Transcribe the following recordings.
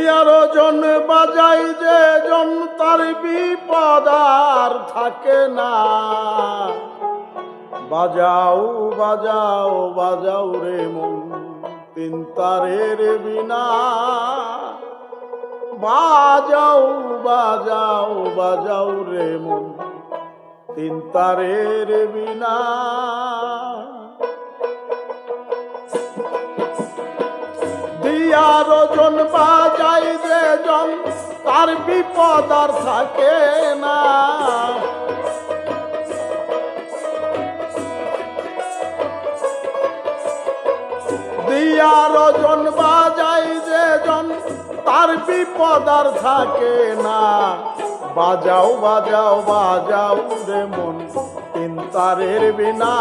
দিয়ারো জন বাজাই যে জন তার বিপদ আর থাকে না। বাজাও বাজাও বাজাও রে মন তিন তারের বিনা। বাজাও বাজাও বাজাও রে মন তিন তারের বিনা। দিয়ারো জন বাজাই যে জন তার বিপদ আর থাকে না। দিয়ারো জন বাজাই যে জন তার বিপদ আর থাকে না। বাজাও বাজাও বাজাও রে মন তিন তারের বিনা।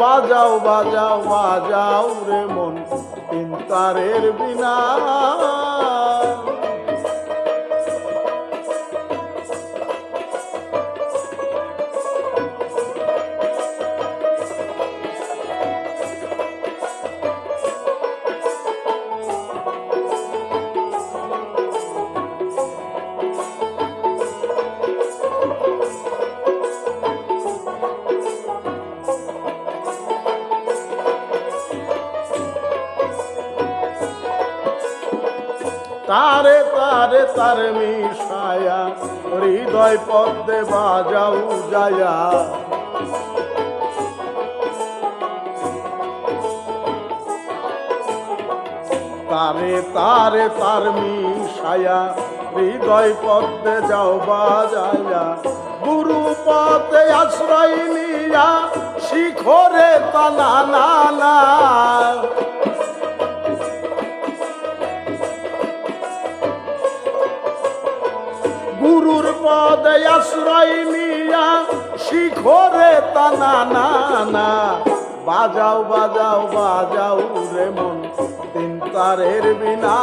বাজাও বাজাও বাজাও রে মন তিন তারের বিনা। তারে তারে তার মিশায়া হৃদয় পদ্মে বাজাও যায়া। তারে তারে তার মিশায়া হৃদয় পদ্মে যাও বাজায়া। গুরু পদে আশ্রয় নিয়া শিখরে তানা না না। গুরুর পদে আশ্রয় নিয়া শিখরে তানা না না। বাজাও বাজাও বাজাও রে মন তিন তারের বিনা।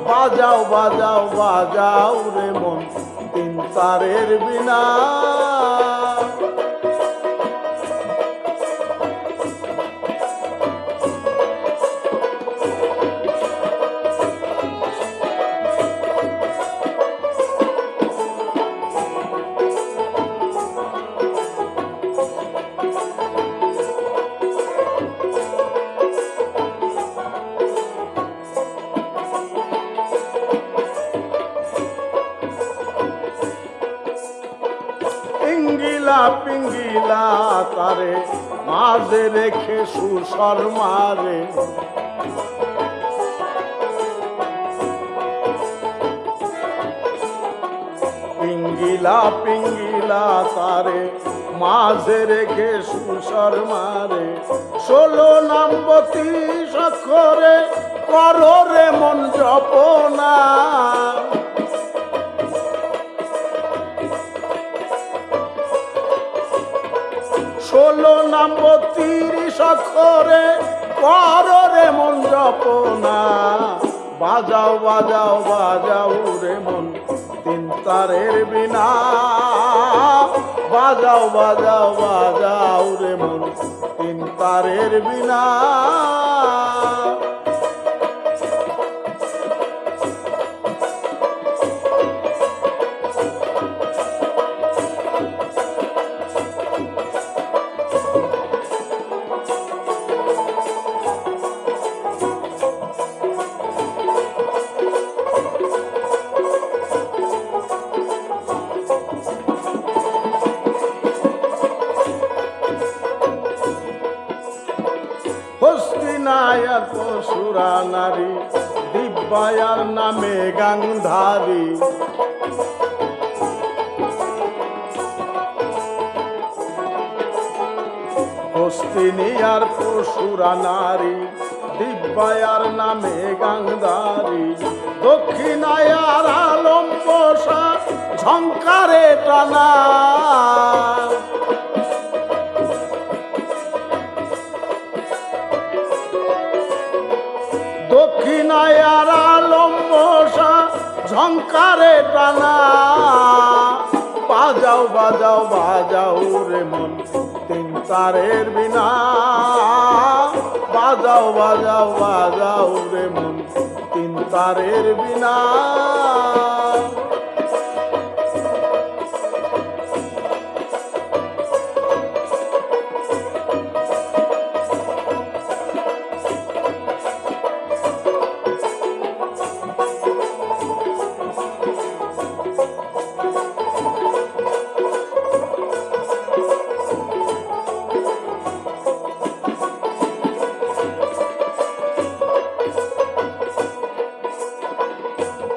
বাজাও বাজাও বাজাও রে মন তিন তারের বিনা। পিঙ্গিলা পিঙ্গিলা তারে মাঝে রেখে সুসর মারে। পিঙ্গিলা পিঙ্গিলা তারে মাঝে রেখে সুসর মারে। 16 নাম 32 অক্ষরে করো রে মন জপনা। 16 নাম 32 অক্ষরে করো রে মন জপনা। বাজাও বাজাও বাজাও রে মন তিন তারের বিনা। বাজাও বাজাও বাজাও রে মন তিন তারের বিনা। হস্তিনায়ার পশুরা নারী দিব্যায়ার নামে গাংধারী। হস্তিনিয়ার পশুরা নারী দিব্যায়ার নামে গাংধারী। দক্ষিণায়ার আলম্বসা ঝঙ্কারে টানা। দক্ষিণায়ার আলম্বসা ঝঙ্কারে টানা। বাজাও বাজাও বাজাও রে মন তিন তারের বিনা। বাজাও বাজাও বাজাও রে মন তিন তারের বিনা।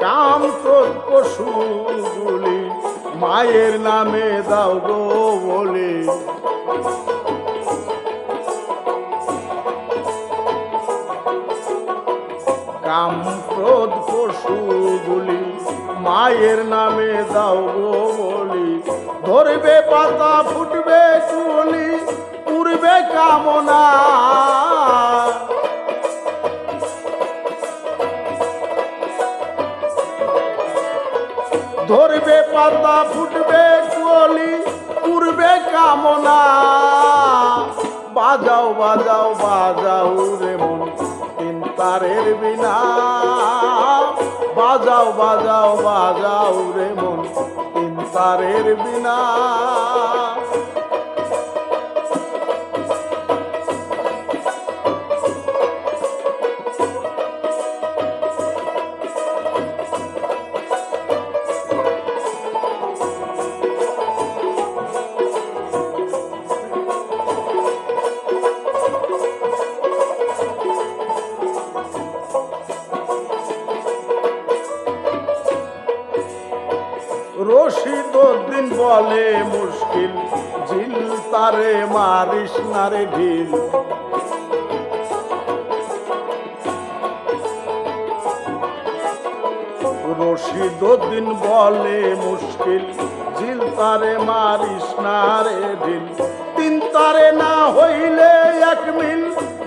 কাম ক্রোধ পশুগুলি মায়ের নামে দাও গো বলে, কাম ক্রোধ পশুগুলি মায়ের নামে দাও গো বলি, ধরবে পাতা ফুটবে কুলি উড়বে কামনা, ধরবে পাতা ফুটবে কলি উড়বে কামনা। বাজাও বাজাও বাজাও রে মন তিন তারের বিনা, বাজাও বাজাও বাজাও রে মন তিন তারের বিনা। রশিদ উদ্দিন বলে মুশকিল ঝিল তারে মারিস না রে ঢিল, রশিদ উদ্দিন বলে মুশকিল ঝিল তারে মারিস না রে ঢিল, তিন তারে না হইলে এক মিল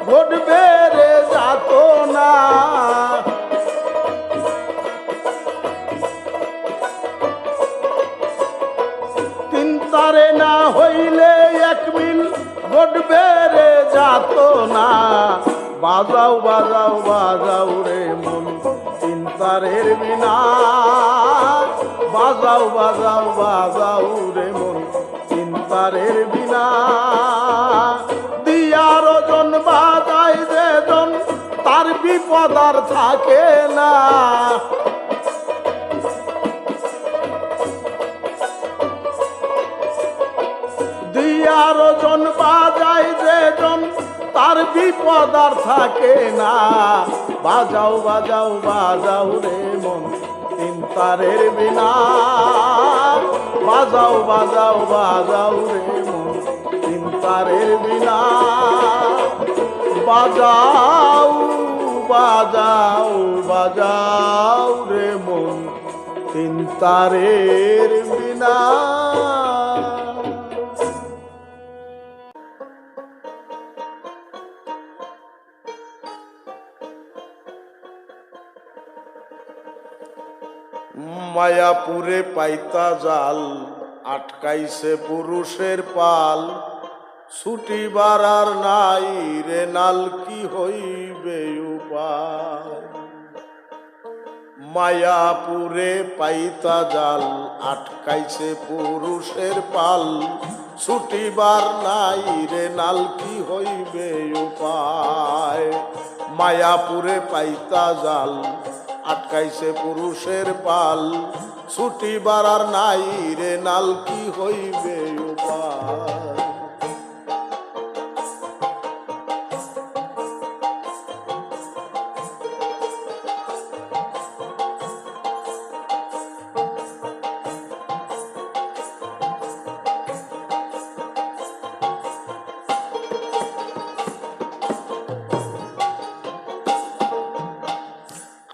ঘটবে রে যাত না, তারে না হইলে এক মিল ঘটবে রে যাত না। বাজাও বাজাও বাজাও রে মন তিন তারের বিনা, বাজাও বাজাও বাজাও রে মন তিন তারের বিনা। দিয়ার ওজন বাজাই যে জন তার বিপদ আর থাকে না, দিয়ার ওজন বাজাই যে জন তার বিপদ আর থাকে না। বাজাও বাজাও বাজাও রে মন তিন তারের বিনা, বাজাও বাজাও বাজাও রে মন তিন তারের বিনা। বাজাও বাজাও বাজাও রে মন তিন তারের বিনা। মায়াপুরে পাইতা জাল আটকাইছে পুরুষের পাল, ছুটিবার আর নাই রে নাল কি হইবে উপায়। মায়াপুরে পাইতা জাল আটকাইছে পুরুষের পাল, ছুটিবার নাই রে নাল কি হইবে উপায়। মায়াপুরে পাইতা জাল আটকাইছে পুরুষের পাল, ছুটিবার আর নাই রে নাল কি হইবে উপায়।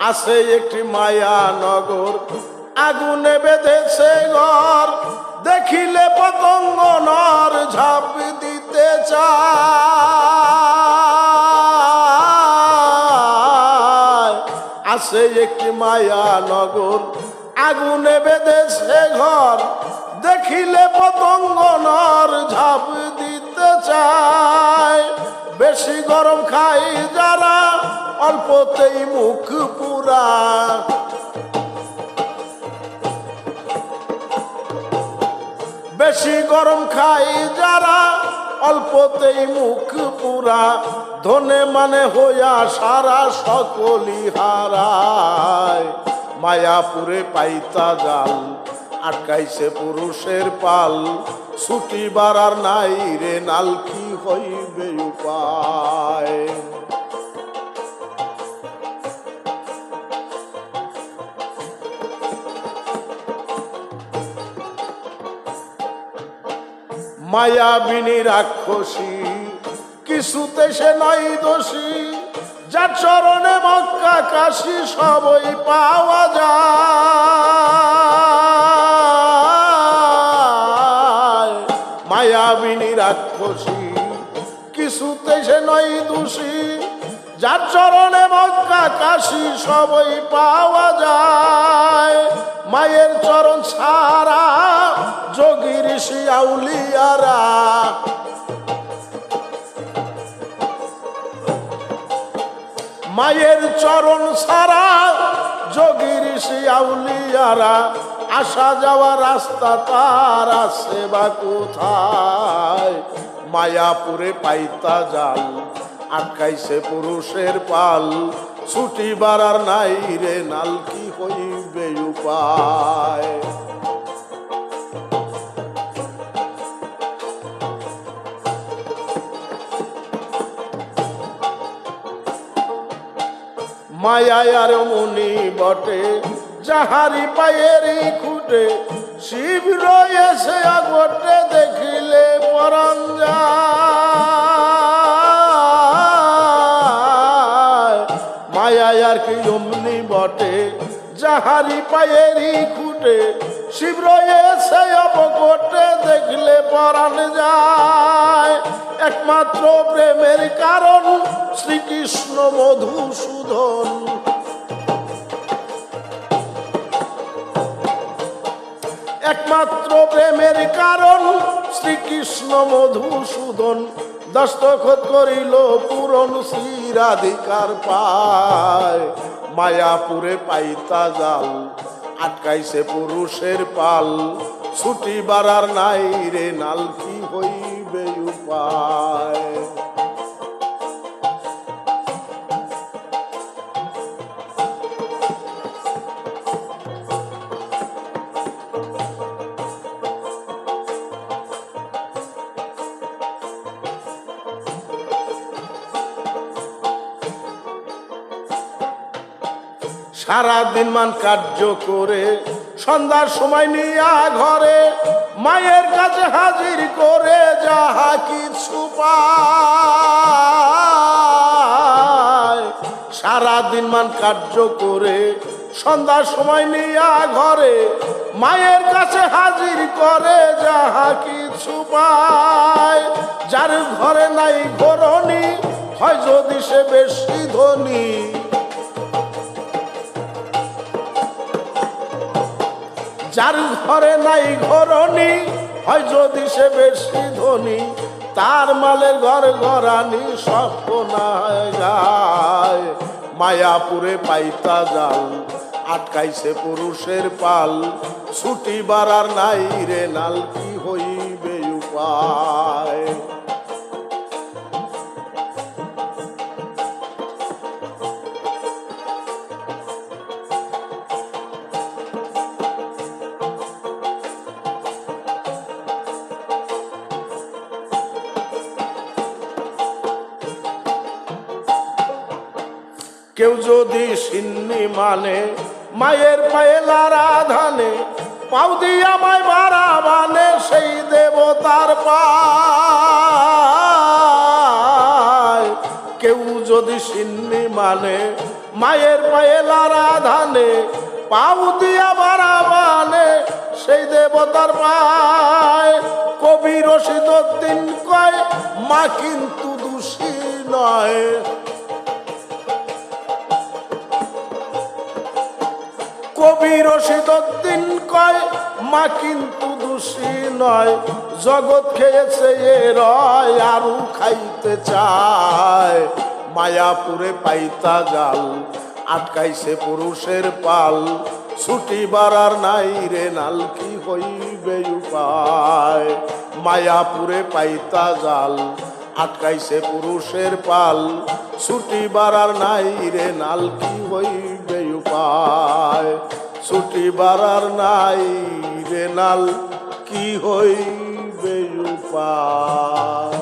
আছে একটি মায়া নগর আগুনে বেঁধেছে ঘর, দেখিলে পতঙ্গ নর ঝাঁপ দিতে চায়। আছে একটি মায়া নগর আগুনে বেঁধেছে ঘর, দেখিলে পতঙ্গ নর ঝাঁপ দিতে চায়। বেশি গরম খাই যারা অল্পতেই মুখ পুরা। বেশি গরম খাই যারা অল্পতেই মুখ পুরা। ধনে মানে হইয়া সারা সকলি হারায়। মায়াপুরে পাইতা জাল আটকাইছে পুরুষের পাল। ছুটি বাড়ার নাই রে নাল কি হইবে উপায়। মায়াবিনী রাক্ষসী কিছুতে সে নাই দোষী। যার চরণে মক্কা কাশী সবই পাওয়া যায়। মায়াবিনী রাক্ষসী কিছুতে সে নাই দোষী। যার চরণে মক্কা কাশী সবই পাওয়া যায়। মায়ের চরণ ছাড়া যোগী ঋষি আউলিয়ারা। মায়ের চরণ ছাড়া যোগী ঋষি আউলিয়ারা। আসা যাওয়া রাস্তা তার আছে বা কোথায়। মায়াপুরে পাইতা জাল আটকাইছে পুরুষের পাল। ছুটি বাড়ার নাই রে নাল কি হইবে উপায়। মায়ায় আর মুনি বটে যাহারি পায়েরই খুঁটে। শিব রয়েছে আগটে দেখিলে পরাণ যায়। মায়ায় আর কি অমনি বটে যাহারি পায়েরই খুঁটে। শিব রয়েছে অবগটে দেখলে পরাণ যায়। একমাত্র প্রেমের কারণ শ্রীকৃষ্ণ মধুসূদন। একমাত্র প্রেমের কারণ শ্রীকৃষ্ণ মধুসূদন। দস্তখত করিল পূরণ শ্রীরাধিকার পায়। মায়াপুরে পাইতা জাল আটকাইছে পুরুষের পাল। ছুটি বাড়ার নাই রে নাল কি হইবে উপায়। সারাদিন মান কার্য করে সন্ধ্যার সময় নিয়া ঘরে। মায়ের কাছে হাজির করে যাহা কিছু পায়। সারাদিন মান কার্য করে সন্ধ্যার সময় নিয়া ঘরে। মায়ের কাছে হাজির করে যাহা কিছু পায়। যার ঘরে নাই ঘরণী হয় যদি সে বেশি ধনী। যার ঘরে নাই ঘরণী হয় যদি সে বেশি ধনী। তার মালের ঘর ঘরানি স্বপ্নায় যায়। মায়াপুরে পাইতা জাল আটকাইছে পুরুষের পাল। ছুটি বাড়ার নাই রে নাল কি হইবে উপায়। কেউ যদি সিন্নি মানে মায়ের পায়ে লারা ধানে। পাও দিয়া মায় বাড়া বানে সেই দেবতার পায়। কেউ যদি সিন্নি মানে মায়ের পায়ে লারা ধানে। পাও দিয়া বাড়া বানে সেই দেবতার পায়। কবি রশিদউদ্দিন কয় মা কিন্তু দোষী নয়। কবি রশিদউদ্দিন কয় মা কিন্তু দোষী নয়, জগৎ খেয়েছে এ রয় আরু খাইতে চায়। মায়াপুরে পাইতা জাল আটকাইছে পুরুষের পাল, ছুটি বাড়ার নাই রে নাল কি হইবে উপায়। মায়াপুরে পাইতা জাল আটকাইছে পুরুষের পাল, ছুটি বাড়ার নাই রে নাল কি হইবে উপায়। ছুটি বাড়ার নাই রে নাল কি হইবে উপায়।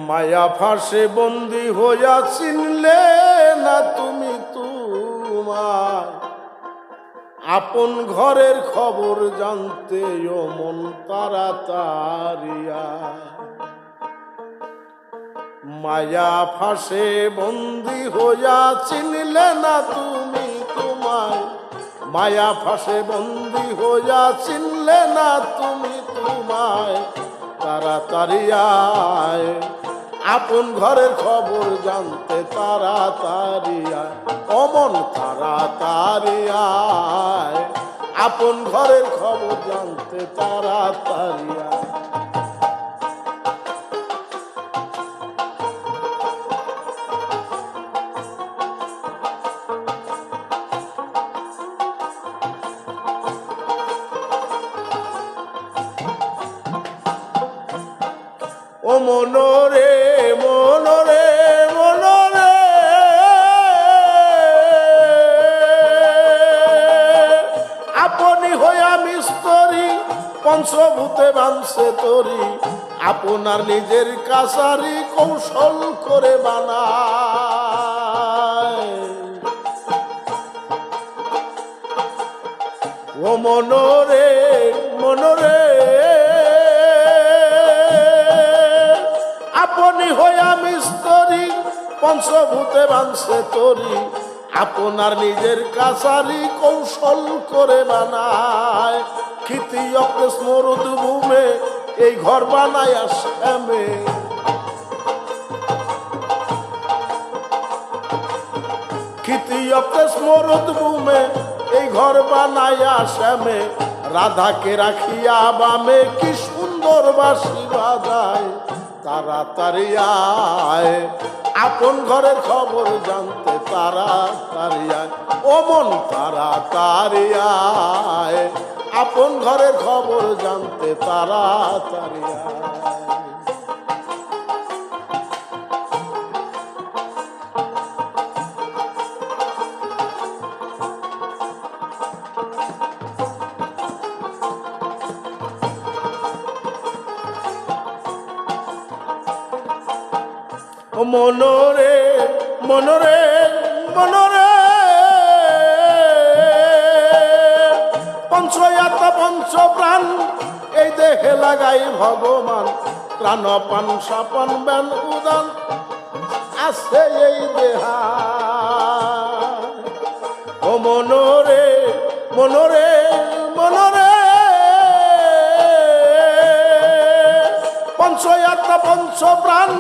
মায়া ফাঁসে বন্দি হইয়া চিনলে না তুমি তোমার আপন ঘরের খবর জানতে ও মন তাড়াতাড়িয়া। মায়া ফাঁসে বন্দি হইয়া চিনলে না তুমি তোমায়, মায়া ফাঁসে বন্দি হইয়া চিনলে না তুমি তোমায়। তাড়াতাড়ি আয় আপন ঘরের খবর জানতে, তাড়াতাড়ি আয় অমন তাড়াতাড়ি আয় আপন ঘরের খবর জানতে, তাড়াতাড়ি আয়। ও মনোরে মনোরে মনোরে আপনি হইয়া মিস্তরি পঞ্চভূতে বানছে তরি, আপনার নিজের কাছারি কৌশল করে বানায়। ও মনোরে মনোরে আপনি হইয়া মিস্তরি পঞ্চভূতে বানছে তরি, আপনার নিজের কাছারি কৌশল করে বানায়। খিতি অক্রেশ মরুদ ভূমে এই ঘর বানায় শ্যামে, খিতি অক্রেশ মরুদ ভূমে এই ঘর বানায়া শ্যামে। রাধাকে রাখিয়া বামে কি সুন্দর বাঁশি বাজায়। তাড়াতাড়ি আয় আপন ঘরের খবর জানতে, তাড়াতাড়ি আয় অমন তাড়াতাড়ি আয় আপন ঘরের খবর জানতে, তাড়াতাড়ি আয়। মনোরে মনোরে মনোরে পঞ্চয়াত্মা পঞ্চ প্রাণ এই দেহে লাগাই ভগবান। প্রাণ পান সাপন বেন উদান আছে এই দেহা। ও মনোরে মনোরে মনোরে পঞ্চয়াত্মা পঞ্চ প্রাণ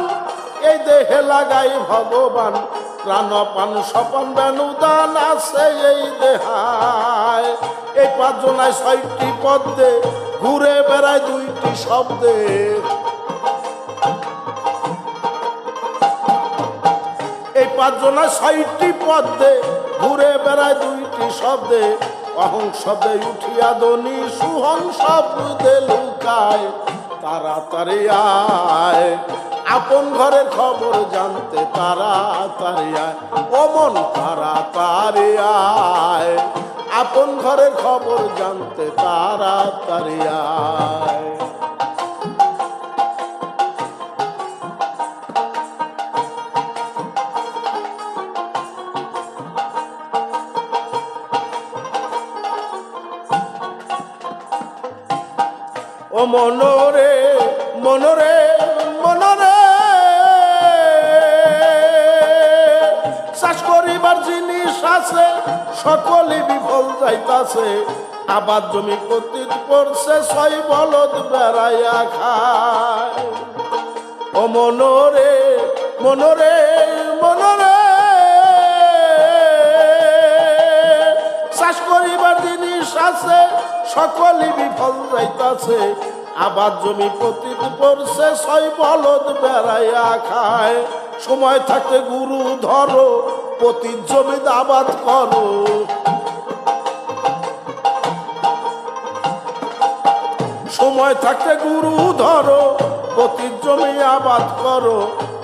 এই দেহে লাগাই ভগবান। প্রাণ পান স্বপন বেনুদান আছে এই দেহায়। এই পাঁচজনায় ছয়টি পদ্মে ঘুরে বেড়ায় দুইটি শব্দে। এই পাঁচজনায় ছয়টি পদ্মে ঘুরে বেড়ায় দুইটি শব্দে। অহং শব্দে উঠিয়া ধ্বনি সুহং শব্দে লুকায়। তাড়াতাড়ি আয় আপন ঘরের খবর জানতে, তাড়াতাড়ি আয় অমন তাড়াতাড়ি আয় আপন ঘরের খবর জানতে, তাড়াতাড়ি আয়। ও মনোরে মনোরে মনোরে চাষ করিবার জিনিস আছে সকলে বিফল যাইতাছে। আবার জমি কর্তৃক পড়ছে ছয় বলদ বেড়াইয়া খায়। ও মনরে মনরে মনরে চাষ করিবার জিনিস আছে সকলই বিফল যাইতাছে আবাদ জমি পতিত পড়ছে ছয় বলদ বেড়াইয়া খায় সময় থাকতে গুরু ধরো পতিত জমি আবাদ করো সময় থাকতে গুরু ধরো পতিত জমি আবাদ করো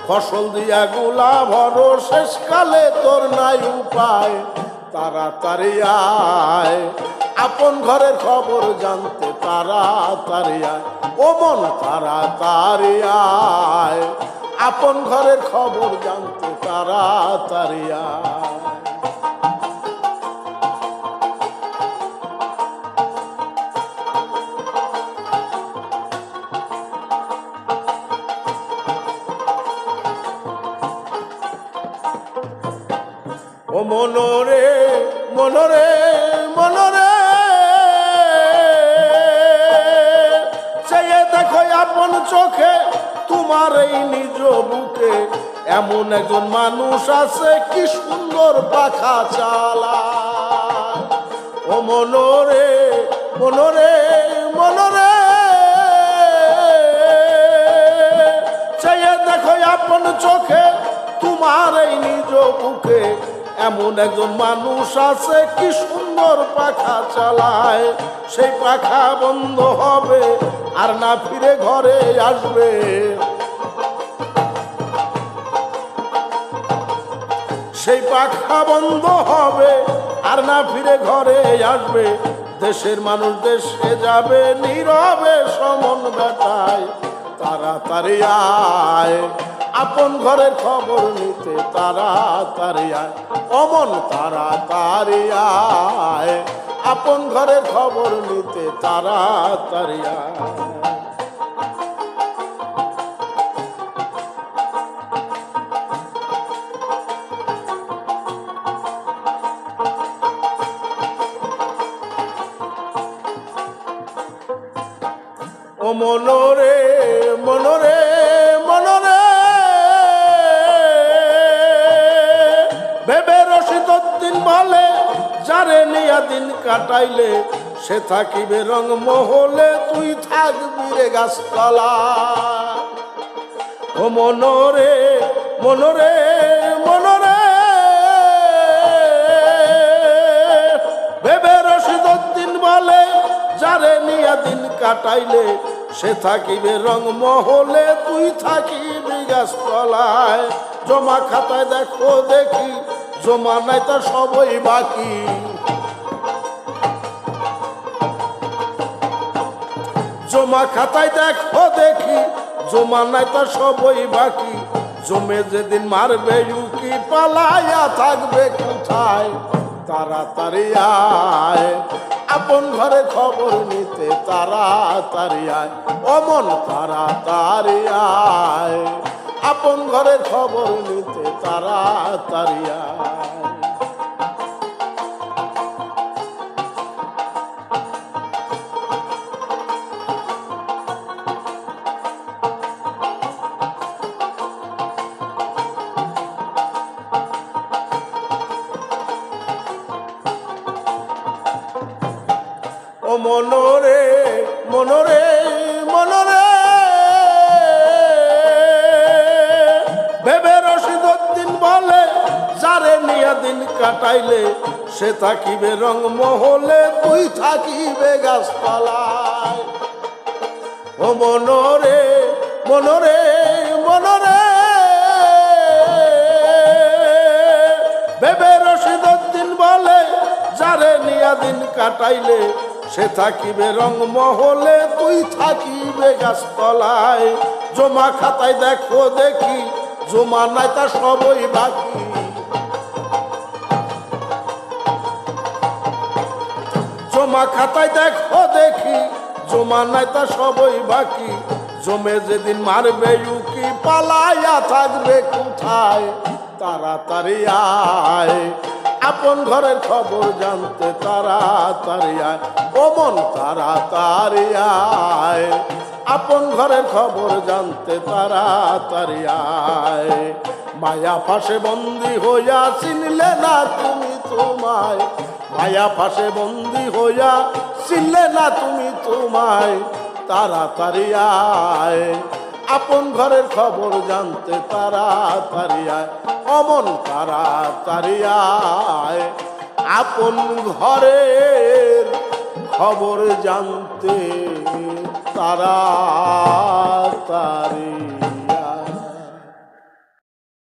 ফসল দিয়া গুলা ভরো শেষকালে তোর নাই উপায় তাড়াতাড়ি আয় আপন ঘরের খবর জানতে তাড়াতাড়ি আয় ও মন তাড়াতাড়ি আয় আপন ঘরের খবর জানতে তাড়াতাড়ি আয় ও মনরে মনরে মনরে চেয়ে দেখো আপন চোখে তোমার এই নিজ বুকে এমন একজন মানুষ আছে কি সুন্দর পাখা চালায় ও মনরে মনরে মনরে চেয়ে দেখো আপন চোখে তোমার এই নিজ বুকে এমন একজন মানুষ আছে কি সুন্দর পাখা চালায় সেই পাখা বন্ধ হবে আর না ফিরে ঘরে আসবে সেই পাখা বন্ধ হবে আর না ফিরে ঘরে আসবে দেশের মানুষ দেশে যাবে নীরবে সমন বেটায় তাড়াতাড়ি আয় আপন ঘরের খবর নিতে তাড়াতাড়ি আয় অমন তাড়াতাড়ি আয় আপন ঘরের খবর নিতে তাড়াতাড়ি আয় ও মনরে মনরে মনরে ভেবে রশিদউদ্দিন বলে যারে নিয়া দিন কাটাইলে সে থাকিবে রং মহলে তুই থাকবি রে গাছতলা ও মনরে মনরে মনরে ভেবে রশিদউদ্দিন বলে যারে নিয়া দিন কাটাইলে সে থাকিবে রং মহলে তুই থাকিবি গাছতলায় জমা খাতায় দেখো দেখি জমা নাই তো সবই বাকি জমা খাতায় দেখো দেখি জমা নাই তো সবই বাকি জমে যেদিন মারবে উকি পালাইয়া থাকবে কোথায় তাড়াতাড়ি আয় আপন ঘরে খবর নিতে তাড়াতাড়ি আয় অমন তাড়াতাড়ি আয় আপন ঘরের খবর নিতে তাড়াতাড়ি আয় ও মনরে মনরে মনরে ভেবে রশিদউদ্দিন বলে যারে নিয়া দিন কাটাইলে সে থাকিবে রং মহলে তুই থাকিবে গাছতলায় ও মনরে মনরে মনরে ভেবে রশিদউদ্দিন বলে যারে নিয়া দিন কাটাইলে সে থাকিবে রং মহলে তুই থাকিবে গাছতলায় জমা খাতায় দেখো দেখি জমা নাই তা সবই বাকি জমা খাতায় দেখো দেখি জমা নাই তা সবই বাকি জমে যেদিন মারবে উকি পালাইয়া থাকবে কোথায় তাড়াতাড়ি আয় আপন ঘরের খবর জানতে তাড়াতাড়ি আয় ও মন তাড়াতাড়ি আয় আপন ঘরের খবর জানতে তাড়াতাড়ি আয়। মায়া ফাঁসে বন্দি হইয়া চিনলে না তুমি তোমায়, মায়া ফাঁসে বন্দি হইয়া চিনলে না তুমি তোমায়, তাড়াতাড়ি আয়। আপন ঘরের খবর জানতে তাড়াতাড়ি আয়, অমন তাড়াতাড়ি আয়। আপন ঘরের খবর জানতে তাড়াতাড়ি